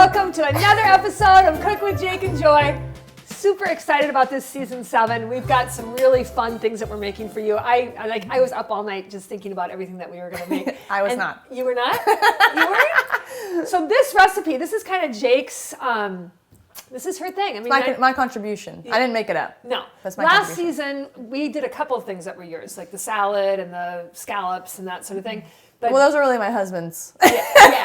welcome to another episode of Cook with Jake and Joy. Super excited about this season 7. We've got some really fun things that we're making for you. I was up all night just thinking about everything that we were going to make. I was not. You were not? You weren't? So this recipe, this is kind of Jake's. This is her thing. I mean, my contribution. Yeah. I didn't make it up. No. That's my Last season, we did a couple of things that were yours, like the salad and the scallops and that sort of thing. But well, those are really my husband's. Yeah.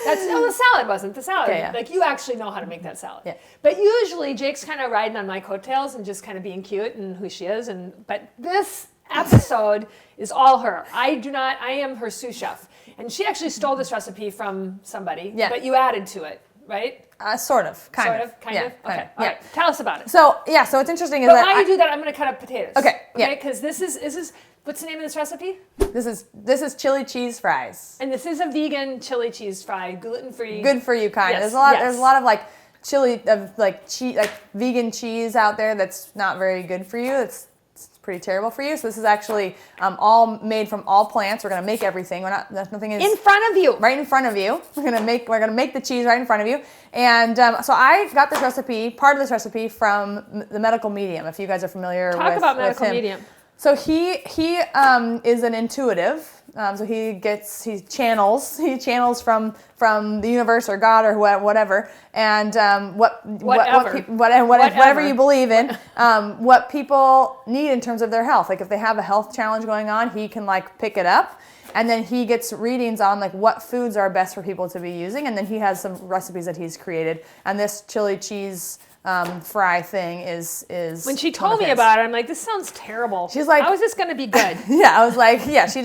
The salad wasn't. The salad, okay, yeah. Like you actually know how to make that salad. Yeah. But usually Jake's kind of riding on my coattails and just kind of being cute and who she is. But this episode is all her. I am her sous chef. And she actually stole this recipe from somebody. Yeah. But you added to it, right? Sort of, kind of. Okay. Kind of. All right. Tell us about it. So what's interesting is but that while you do that, I'm going to cut up potatoes. Okay. Yeah. Because this is what's the name of this recipe? This is chili cheese fries. And this is a vegan chili cheese fry, gluten-free. Good for you kind. Yes. There's a lot of like chili of like cheese, like vegan cheese out there that's not very good for you. It's pretty terrible for you. So this is actually all made from all plants. We're gonna make everything. Nothing is in front of you. Right in front of you. We're gonna make the cheese right in front of you. And so I got this recipe, part of this recipe from the medical medium. If you guys are familiar with him. Talk about medical medium. So he is an intuitive. So he channels from the universe or God or whatever, and whatever you believe in, what people need in terms of their health. Like if they have a health challenge going on, he can like pick it up, and then he gets readings on like what foods are best for people to be using, and then he has some recipes that he's created. And this chili cheese fry thing is when she told me about it, I'm like, this sounds terrible. She's like, how is this going to be good? Yeah, I was like, yeah, she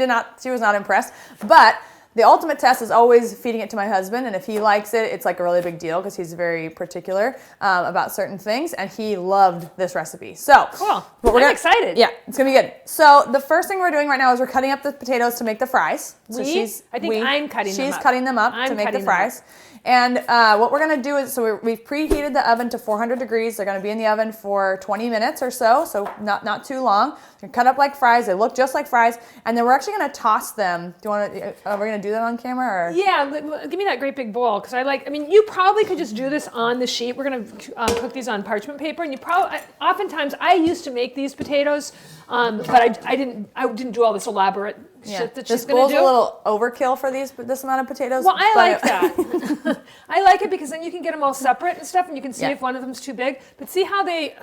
was not impressed. But the ultimate test is always feeding it to my husband, and if he likes it, it's like a really big deal because he's very particular about certain things, and he loved this recipe. So cool. I'm excited. Yeah, it's gonna be good. So the first thing we're doing right now is we're cutting up the potatoes to make the fries. So I'm cutting them up. She's cutting them up to make the fries. And what we're going to do is, we've preheated the oven to 400 degrees. They're going to be in the oven for 20 minutes or so not too long. They're cut up like fries. They look just like fries. And then we're actually going to toss them. Are we going to do that on camera? Or? Yeah, give me that great big bowl. Because you probably could just do this on the sheet. We're going to cook these on parchment paper. And oftentimes, I used to make these potatoes, but I didn't do all this elaborate shit that she's going to do. This bowl's a little overkill for this amount of potatoes. Well, I like that. I like it because then you can get them all separate and stuff, and you can see if one of them's too big. But see how they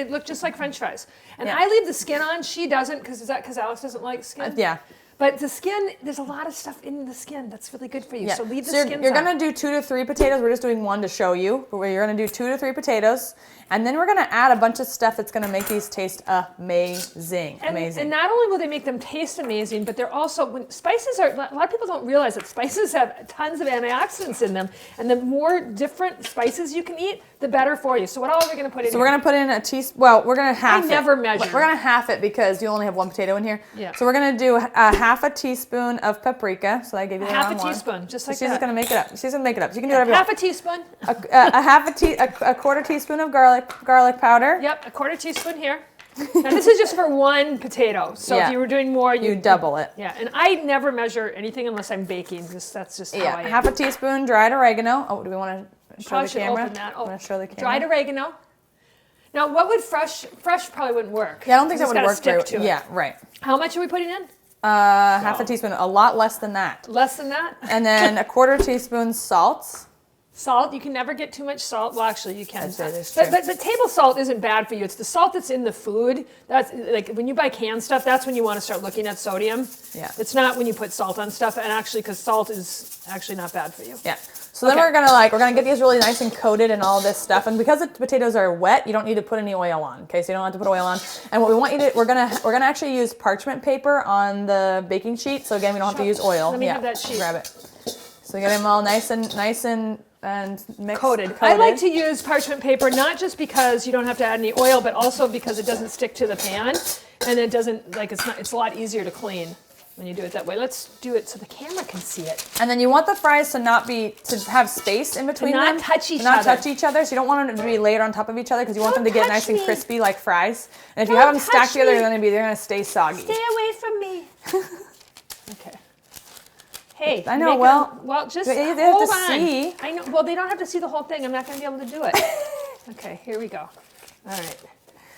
look just like French fries. And I leave the skin on. She doesn't because Alex doesn't like skin. Yeah. But the skin, there's a lot of stuff in the skin that's really good for you. Yeah. So leave the skin. You're going to do 2 to 3 potatoes. We're just doing one to show you. You're going to do 2 to 3 potatoes. And then we're going to add a bunch of stuff that's going to make these taste amazing. And not only will they make them taste amazing, but they're also, a lot of people don't realize that spices have tons of antioxidants in them. And the more different spices you can eat, the better for you. So what all are we going to put in here? So we're going to put in a teaspoon. Well, we're going to half it. I never measure. We're going to half it because you only have 1 potato in here. Yeah. So we're going to do half a teaspoon of paprika. So I gave you the wrong one. Half a teaspoon, just like that. She's just going to make it up. She's going to make it up. So you can do whatever you want. Half a teaspoon. A quarter teaspoon of garlic powder. Yep, a quarter teaspoon here. Now this is just for 1 potato. So if you were doing more, you double it. Yeah, and I never measure anything unless I'm baking. That's just how I am. Half a teaspoon dried oregano. Oh, do we want to show the camera? Open that. Oh, want to show the camera? Dried oregano. Now, what would fresh probably wouldn't work. Yeah, I don't think that would work very well. Yeah, right. How much are we putting in? Half a teaspoon. A lot less than that. Less than that? And then a quarter teaspoon salt. Salt, you can never get too much salt. Well, actually, you can. But table salt isn't bad for you. It's the salt that's in the food. That's like when you buy canned stuff, that's when you want to start looking at sodium. Yeah. It's not when you put salt on stuff, and actually, because salt is actually not bad for you. Yeah. So then we're gonna get these really nice and coated and all this stuff. And because the potatoes are wet, you don't need to put any oil on. Okay, so you don't have to put oil on. And what we want you to, we're gonna actually use parchment paper on the baking sheet. So again, we don't have to use oil. Let me have that sheet. Grab it. So you get them all nice and mixed. Coated. I like to use parchment paper not just because you don't have to add any oil, but also because it doesn't stick to the pan, and it doesn't it's a lot easier to clean when you do it that way. Let's do it so the camera can see it. And then you want the fries to have space in between them. Not touch each other. So you don't want them to be laid on top of each other because you want them to get nice and crispy like fries. And if you have them stacked together, they're gonna stay soggy. Stay away from me. Okay. Hey, I know. make Well, them- well, just they have hold to on. see. I know. Well, they don't have to see the whole thing. I'm not going to be able to do it. Okay, here we go. All right.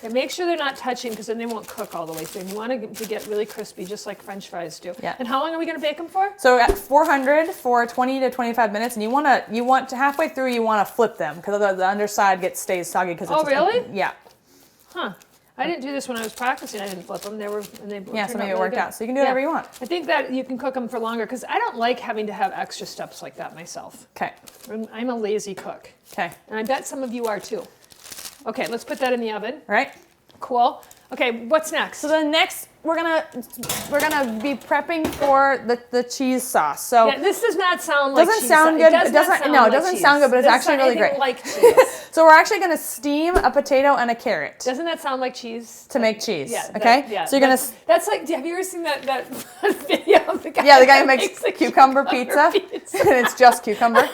And make sure they're not touching because then they won't cook all the way through. You want to get really crispy, just like French fries do. Yeah. And how long are we going to bake them for? So at 400 for 20 to 25 minutes, and you want to halfway through you want to flip them because the underside stays soggy because it's really? Yeah. Huh. I didn't do this when I was practicing. I didn't flip them. Yeah, so turned maybe out it really worked good. out. So you can do whatever you want. I think that you can cook them for longer because I don't like having to have extra steps like that myself. Okay. I'm a lazy cook. Okay. And I bet some of you are too. Okay, let's put that in the oven. Right. Cool. Okay, what's next? So then next we're gonna be prepping for the cheese sauce. So Yeah, this does not sound like doesn't cheese. sound good. It It doesn't sound good, but it's actually really great. Like cheese. So we're actually gonna steam a potato and a carrot Doesn't that sound like cheese? to make cheese. Yeah. Okay. Yeah. So you're gonna. That's like. Have you ever seen that video of the guy? Yeah, the guy who that makes a cucumber pizza, and it's just cucumber.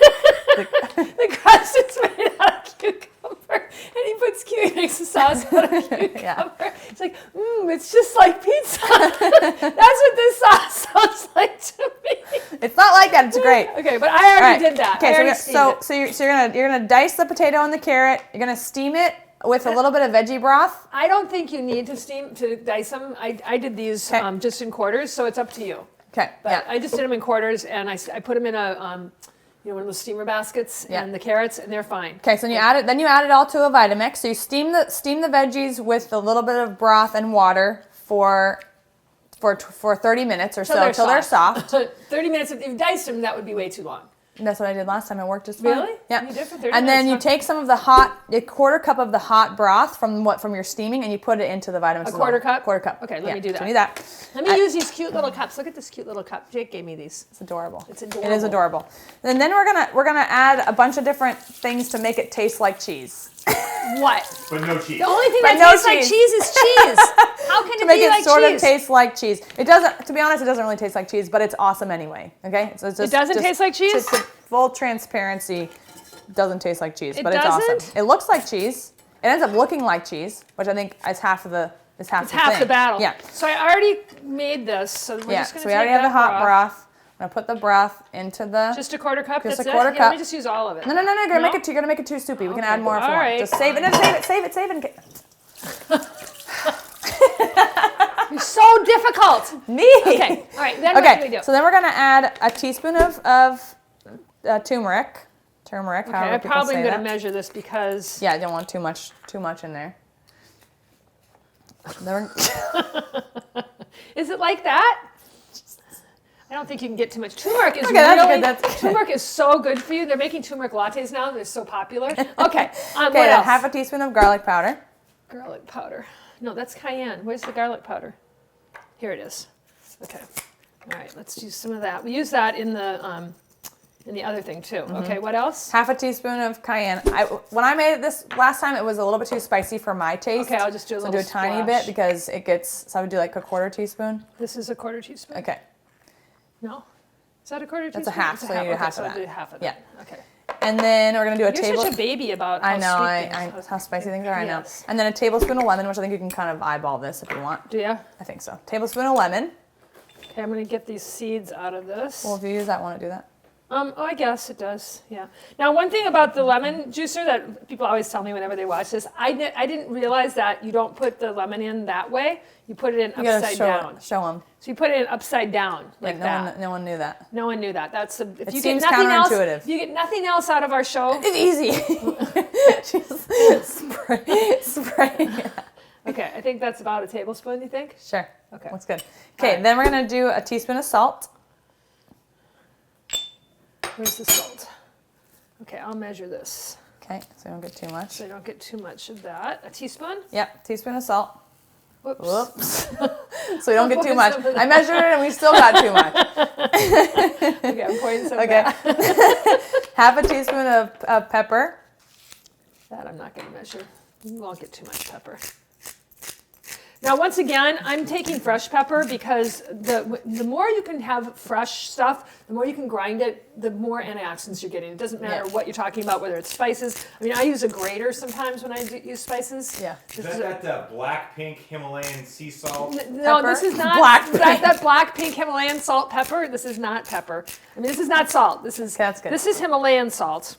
The crust is made out of cucumber, and he makes a sauce out of cucumber. Yeah. It's like, it's just like pizza. That's what this sauce sounds like to me. It's not like that. It's great. Okay, but I already did that. Okay, I already steamed it. so you're gonna dice the potato and the carrot. You're gonna steam it with a little bit of veggie broth. I don't think you need to dice them. I did these just in quarters, so it's up to you. Okay. But Yeah. I just did them in quarters, and I put them in a one of those steamer baskets and the carrots, and they're fine. Okay, so you add it all to a Vitamix. So you steam the veggies with a little bit of broth and water for 30 minutes or so until they're soft. 30 minutes. If you diced them, that would be way too long. And that's what I did last time. It worked just fine. Really? Yeah. You did for 30 and then you minutes, take some of a quarter cup of the hot broth from your steaming, and you put it into the Vitamix. A quarter cup? Quarter cup. Okay, let me do that. So do that. Let me use these cute little cups. Look at this cute little cup. Jake gave me these. It's adorable. It's adorable. It is adorable. And then we're gonna add a bunch of different things to make it taste like cheese. What? But no cheese. The only thing But that no tastes like cheese. cheese is cheese. How can To it make be it like sort cheese? of taste like cheese. It doesn't. To be honest, it doesn't really taste like cheese, but it's awesome anyway. Okay. So it's just, It doesn't taste like cheese? To full transparency, it doesn't taste like cheese, It but it's awesome. doesn't? It looks like cheese. It ends up looking like cheese, which I think is half the It's half the battle. Yeah. So I already made this, so we're just going to So we already have the hot broth. I'm gonna put the broth into the. Just a quarter cup. Just that's a quarter it? cup. Yeah, let me just use all of it. No. You're gonna make it too soupy. We can add more if you all want. right. Just save it. No, save it. You're so difficult. Me. Okay. All right. Then what do we do? So then we're gonna add a teaspoon of turmeric. Turmeric. Okay, however I'm people probably say going to that. measure this because. Yeah, I don't want too much in there. Then Is it like that? I don't think you can get too much. Turmeric is Okay, that's really. good, that's good. Turmeric is so good for you. They're making turmeric lattes now. They're so popular. Okay. okay, What then else? half a teaspoon of garlic powder. Garlic powder. No, that's cayenne. Where's the garlic powder? Here it is. Okay. All right. Let's use some of that. We use that in the other thing too. Okay. What else? Half a teaspoon of cayenne. When I made this last time, it was a little bit too spicy for my taste. Okay, I'll just do a so little do a tiny splash. bit because it gets. So I would do like a quarter teaspoon. This is a quarter teaspoon. Okay. No. Is that a quarter teaspoon? That's a half, It's so you need okay, half so of I'll that. do half of Yeah. that. Okay. And then we're gonna do a You're table. such a baby about how I know. sweet things How spicy things are. Yes. I know. And then a tablespoon of lemon, which I think you can kind of eyeball this if you want. Do you? I think so. Tablespoon of lemon. Okay, I'm going to get these seeds out of this. Well, if you use that, want to do that? Oh, I guess it does. Yeah. Now, one thing about the lemon juicer that people always tell me whenever they watch this, I didn't realize that you don't put the lemon in that way. You put it in You gotta upside down. show them. So you put it in upside down like that. No one knew that. No one knew that. That's if It you seems get nothing else. counterintuitive. If you get nothing else out of our show. It's easy. Just spray. Okay, I think that's about a tablespoon. You think? Sure. Okay. That's good. Okay, right. then we're gonna do a teaspoon of salt. Where's the salt? Okay, I'll measure this Okay, so you don't get too much. so I don't get too much of that. A teaspoon? Yep, teaspoon of salt. Whoops. Whoops. So we don't get too Pour much. some of I measured it and we still got too much. Okay, I'm pouring some Okay. back. Half a teaspoon of pepper. That I'm not going to measure. You won't get too much pepper. Now, once again, I'm taking fresh pepper because the more you can have fresh stuff, the more you can grind it, the more antioxidants you're getting. It doesn't matter what you're talking about, whether it's spices. I mean, I use a grater sometimes when I use spices. Yeah. Is that black, pink Himalayan sea salt? No, Pepper? this is not Black that black, pink Himalayan salt pepper. This is not pepper. I mean, this is not salt. This is That's good. This is Himalayan salt,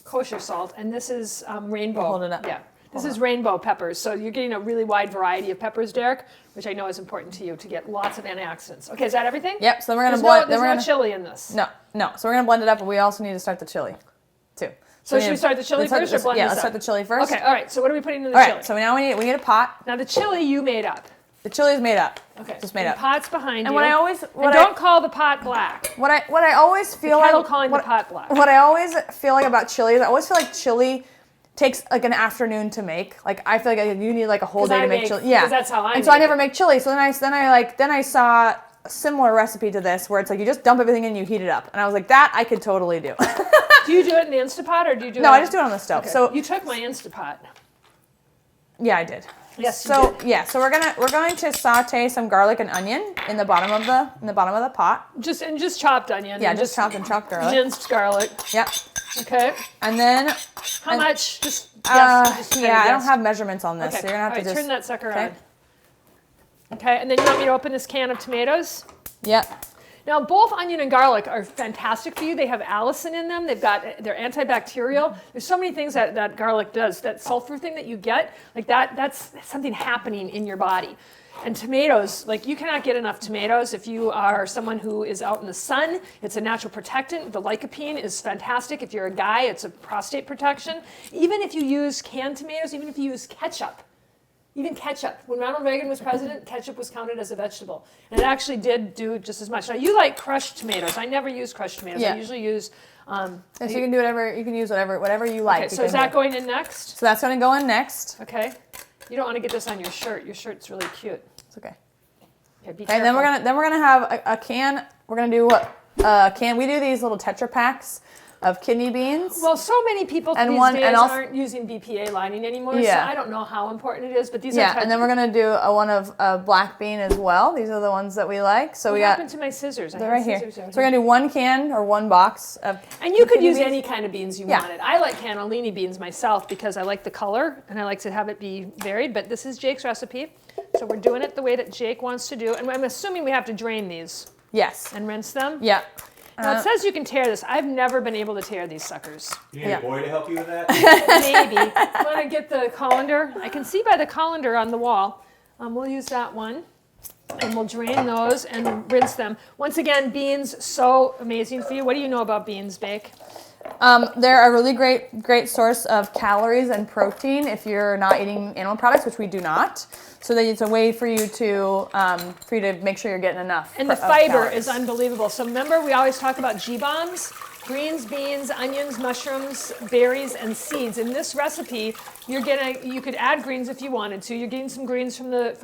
kosher salt, and this is rainbow. Hold it up. Yeah. This is rainbow peppers, so you're getting a really wide variety of peppers, Derek, which I know is important to you to get lots of antioxidants. Okay, is that everything? Yep. So we're gonna There's blend. no chili in this. No. So we're gonna blend it up, but we also need to start the chili, too. So should we start the chili first or blend Yeah, this let's up? start the chili first. Okay, all right. So what are we putting in the All chili? right. So now we need a pot. Now the chili you made up. The chili is made up. Okay. Just made the up. pot's behind And you. what I always don't call the pot black. what I always feel Kettle like calling what, the pot black. What I always feel like about chili is I always feel like chili takes like an afternoon to make. Like I feel like you need like a whole 'Cause day I to make make- chili. Yeah. 'cause that's how I And so I make never it. make chili. So then I saw a similar recipe to this where it's like you just dump everything in and you heat it up. And I was like, that I could totally do. Do you do it in the Instapot or do you do it? No, I just do it on the stove. Okay. So you took my Instapot. yeah, I did. Yes. You So did. yeah, so we're going to saute some garlic and onion in the bottom of the pot. Just chopped onion. Yeah, and just chopped garlic. Minced garlic. Yep. Okay. And then How much? Just guess. Just kinda yeah, I don't guess. have measurements on this, Okay. so you're gonna have All to right, just turn that sucker okay. on. Okay, and then you want me to open this can of tomatoes? Yep. Now, both onion and garlic are fantastic for you. They have allicin in them. They're antibacterial. There's so many things that garlic does. That sulfur thing that you get, like that's something happening in your body. And tomatoes, like you cannot get enough tomatoes if you are someone who is out in the sun. It's a natural protectant. The lycopene is fantastic. If you're a guy, it's a prostate protection. Even if you use canned tomatoes, even if you use ketchup, even ketchup. When Ronald Reagan was president, ketchup was counted as a vegetable. And it actually did do just as much. Now, you like crushed tomatoes. I never use crushed tomatoes. Yeah. I usually use... So you can do whatever, you can use whatever you like. Okay, so is that going in next? So that's going to go in next. Okay. You don't want to get this on your shirt. Your shirt's really cute. It's okay. Okay, be Okay, and then careful. we're gonna have a can. We're gonna do what can we do these little Tetra packs of kidney beans? Well, so many people And these one- days and also- aren't using BPA lining anymore, Yeah. so I don't know how important it is, but these are yeah, and then we're gonna do one of black bean as well. These are the ones that we like. So What we got happened to my scissors? they're right here. So we're gonna do one can or one box of. And you could kidney use beans. any kind of beans you Yeah. wanted. I like cannellini beans myself because I like the color and I like to have it be varied, but this is Jake's recipe. So we're doing it the way that Jake wants to do. And I'm assuming we have to drain these Yes. and rinse them. Yeah. Now it says you can tear this. I've never been able to tear these suckers. You need Yeah. a boy to help you with that? Maybe. You want to get the colander? I can see by the colander on the wall. We'll use that one. And we'll drain those and rinse them. Once again, beans, so amazing for you. What do you know about beans, Bake? They're a really great source of calories and protein if you're not eating animal products, which we do not. So that it's a way for you to make sure you're getting enough. And the of fiber calories. is unbelievable. So remember, we always talk about G-bombs, greens, beans, onions, mushrooms, berries, and seeds. In this recipe, you could add greens if you wanted to. You're getting some greens from the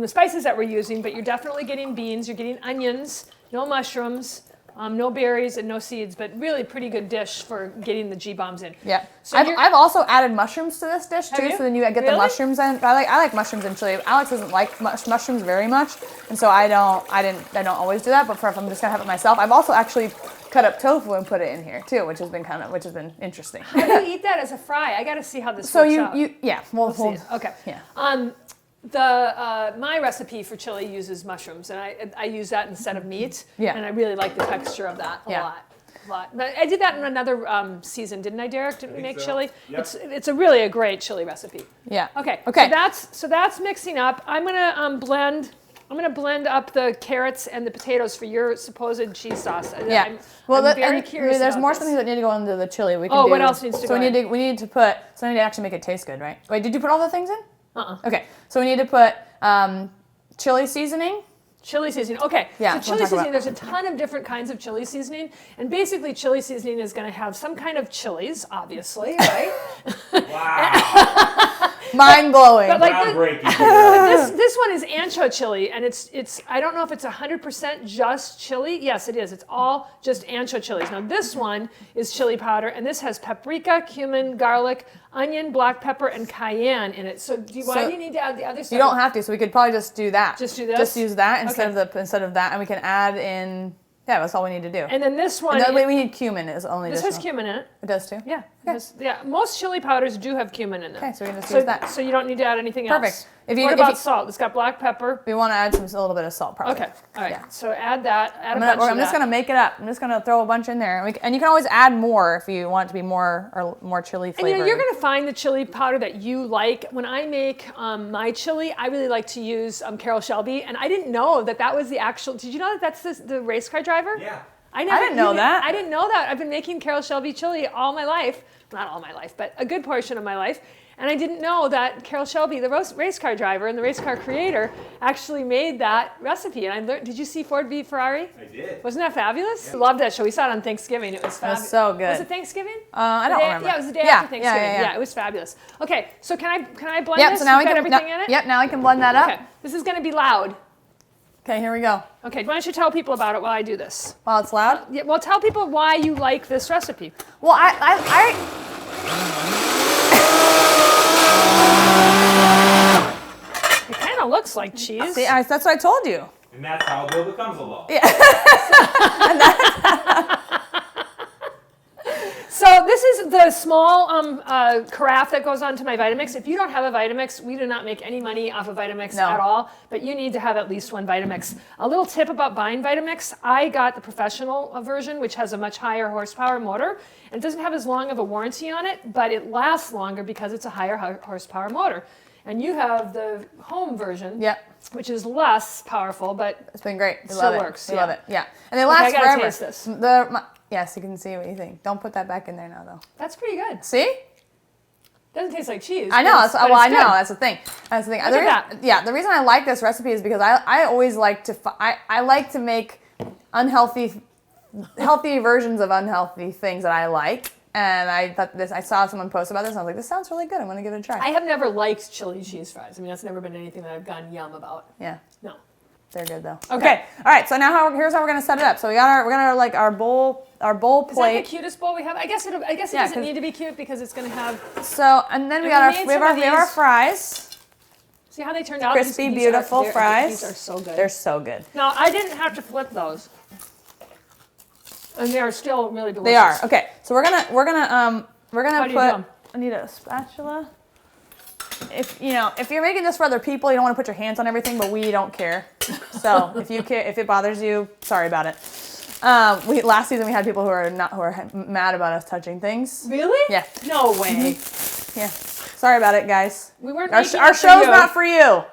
spices that we're using, but you're definitely getting beans. You're getting onions, no mushrooms. No berries and no seeds, but really pretty good dish for getting the G-bombs in. Yeah, So I've also added mushrooms to this dish Have too, you? so then you get the Really? mushrooms in. I like mushrooms in chili. Alex doesn't like mushrooms very much, and so I don't always do that. But if I'm just gonna have it myself, I've also actually cut up tofu and put it in here too, which has been interesting. How do you eat that as a fry? I got to see how this So works out. we'll See it. Okay. yeah. My recipe for chili uses mushrooms, and I use that instead of meat. Yeah. And I really like the texture of that a Yeah. lot. But I did that in another season, didn't I, Derek? Didn't we think make so. chili? Yep. It's a really a great chili recipe. Yeah. Okay. Okay. So that's mixing up. I'm gonna blend up the carrots and the potatoes for your supposed cheese sauce. Yeah. I'm very curious. There's about more this. things that need to go into the chili. We can Oh, do, what else needs to so go we in? need to put. So I need to actually make it taste good, right? Wait, did you put all the things in? Okay. So we need to put chili seasoning. Chili seasoning. Okay. Yeah, So we'll chili talk seasoning, about- there's a ton of different kinds of chili seasoning. And basically chili seasoning is going to have some kind of chilies, obviously, right? Wow. Mind blowing. But like Groundbreaking. this one is ancho chili, and it's I don't know if it's 100% just chili. Yes, it is. It's all just ancho chilies. Now this one is chili powder, and this has paprika, cumin, garlic, onion, black pepper, and cayenne in it. So why do you need to add the other stuff? You don't have to, so we could probably just do that. Just do this? Just use that instead Okay. of that, and we can add in. Yeah, that's all we need to do. And then this one, And then we need cumin. Is only this has additional. cumin in it. It does too. Yeah, yeah. Most chili powders do have cumin in them. Okay, so we can just use that. So you don't need to add anything Perfect. else. If you- what if about you- salt? It's got black pepper. We want to add a little bit of salt, probably. Okay, all right. Yeah. So add that. Add I'm just gonna make it up. I'm just gonna throw a bunch in there, and you can always add more if you want it to be more chili And flavored. you're gonna find the chili powder that you like. When I make my chili, I really like to use Carol Shelby, and I didn't know that was the actual. Did you know that that's the race car driver? Yeah. I didn't know that. I didn't know that. I've been making Carol Shelby chili all my life. Not all my life, but a good portion of my life. And I didn't know that Carol Shelby, the race car driver and the race car creator, actually made that recipe. And I learned, did you see Ford v Ferrari? I did. Wasn't that fabulous? I loved that show. We saw it on Thanksgiving. It was fabulous. so good. Was it Thanksgiving? I don't remember. Yeah, it was the day Yeah, after Thanksgiving. yeah. It was fabulous. Okay, so can I blend Yep. this? So now we You've got can. everything in it? Yep. Now I can blend that up. Okay, this is going to be loud. Okay. Here we go. Okay, why don't you tell people about it while I do this? While it's loud. Yeah, well, tell people why you like this recipe. Well, It kind of looks like cheese. see, that's what I told you. And that's how a bill becomes a law. So this is the small carafe that goes onto my Vitamix. If you don't have a Vitamix, we do not make any money off of Vitamix No. at all, but you need to have at least one Vitamix. A little tip about buying Vitamix, I got the professional version, which has a much higher horsepower motor, and it doesn't have as long of a warranty on it, but it lasts longer because it's a higher horsepower motor. And you have the home version, Yep. which is less powerful, but It's been great. We Still love it. works, We yeah. love it. Yeah. And they last I gotta forever. taste this. Yes, you can see what you think. Don't put that back in there now, though. that's pretty good. See? Doesn't taste like cheese. I know. but That's, it's- but well, I it's know. good. That's the thing. That's the thing. Look at that. Yeah. The reason I like this recipe is because I always like to I like to make healthy versions of unhealthy things that I like. And I saw someone post about this, and I was like, this sounds really good. I'm gonna give it a try. I have never liked chili cheese fries. I mean, that's never been anything that I've gone yum about. Yeah. No. They're good though. Okay. All right. So now here's how we're gonna set it up. So we're gonna like our bowl Is that plate. the cutest bowl we have? I guess it Yeah, doesn't 'cause- need to be cute because it's going to have. So and then we And got we made we have some of our these- fries. See how they turned out? Crispy, These beautiful they're- fries. These are so good. They're so good. Now I didn't have to flip those, and they are still really delicious. They are. Okay. So we're gonna How do you do 'em? I need a spatula. If you're making this for other people, you don't want to put your hands on everything, but we don't care. So if it bothers you, sorry about it. Last season we had people who are mad about us touching things. Really? Yeah. No way. Yeah. Sorry about it, guys. We weren't Our making our it for show's you. not for you.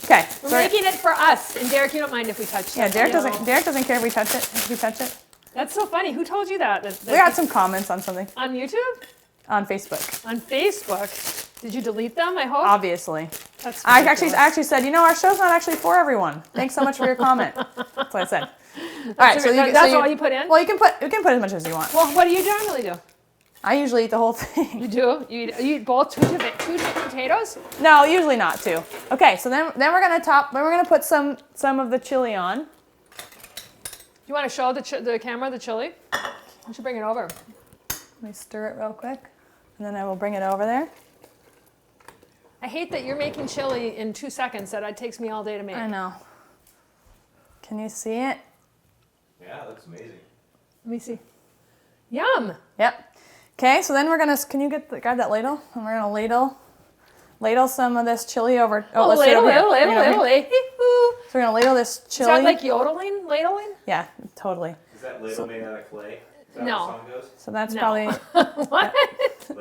Okay. We're sorry. making it for us. And Derek, you don't mind if we touch Yeah, that, Derek you know? doesn't. Derek doesn't care if we touch it. If we touch it. That's so funny. Who told you that? We got some comments on something on YouTube, on Facebook. on Facebook. Did you delete them? I hope. Obviously. That's I ridiculous. actually said, our show's not actually for everyone. Thanks so much for your comment. That's what I said. All right, so that's all you put in? Well, you can put as much as you want. Well, what do you generally do? I usually eat the whole thing. You do? You eat both two potatoes? No, usually not two. Okay, so then we're gonna put some of the chili on. You want to show the camera the chili? Why don't you bring it over? Let me stir it real quick, and then I will bring it over there. I hate that you're making chili in 2 seconds. That it takes me all day to make. I know. Can you see it? Yeah, it looks amazing. Let me see. Yum. Yep. Okay, so then can you grab that ladle? And we're gonna ladle some of this chili over. Oh, let's do it over here. ladle. So we're gonna ladle this Is chili. that like yodeling? Ladling? Yeah, totally. Is that ladle made out of clay? Is that No. how the song goes? So that's No. probably. What? So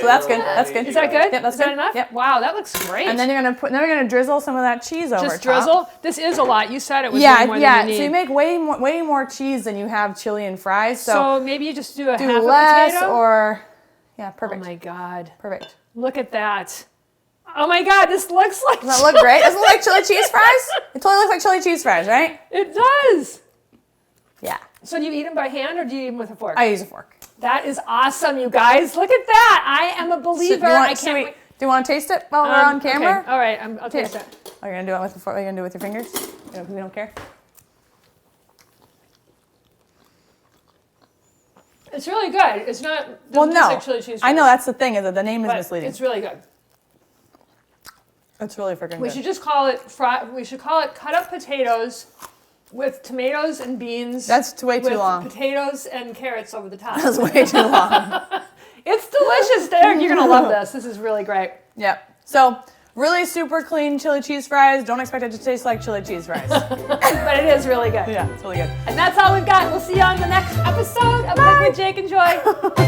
that's good, that's good. Is that good? Yep, that's Is that good. enough? Yep. Wow, that looks great. And then we're gonna drizzle some of that cheese over just top. drizzle. This is a lot. You said it was Yeah, way more yeah. than you need. So you make way more cheese than you have chili and fries. So maybe you just do a do half less a potato. or yeah, Oh perfect. my God! Perfect. Look at that. Oh my God! This looks like. Does that look great? Doesn't it look like chili cheese fries? It totally looks like chili cheese fries, right? It does. Yeah. So do you eat them by hand or do you eat them with a fork? I use a fork. That is awesome, you guys. Look at that. I am a believer. I can't wait. Do you want to taste it while we're on camera? Okay. All right, I'll taste it. Are you gonna do it with? Are you gonna do it with your fingers? Because we don't care. It's really good. It's not. Well, doesn't taste no. like chili cheese I know fries, that's the thing is that the name is but misleading. it's really good. It's really freaking We good. should just call it We should call it cut up potatoes with tomatoes and beans. That's way too with long. Potatoes and carrots over the top. That's way too long. It's delicious, Derek. You're gonna love this. This is really great. Yep. So really super clean chili cheese fries. Don't expect it to taste like chili cheese fries. But it is really good. Yeah, it's really good. And that's all we've got. We'll see you on the next episode of Cook with Jake and Joy.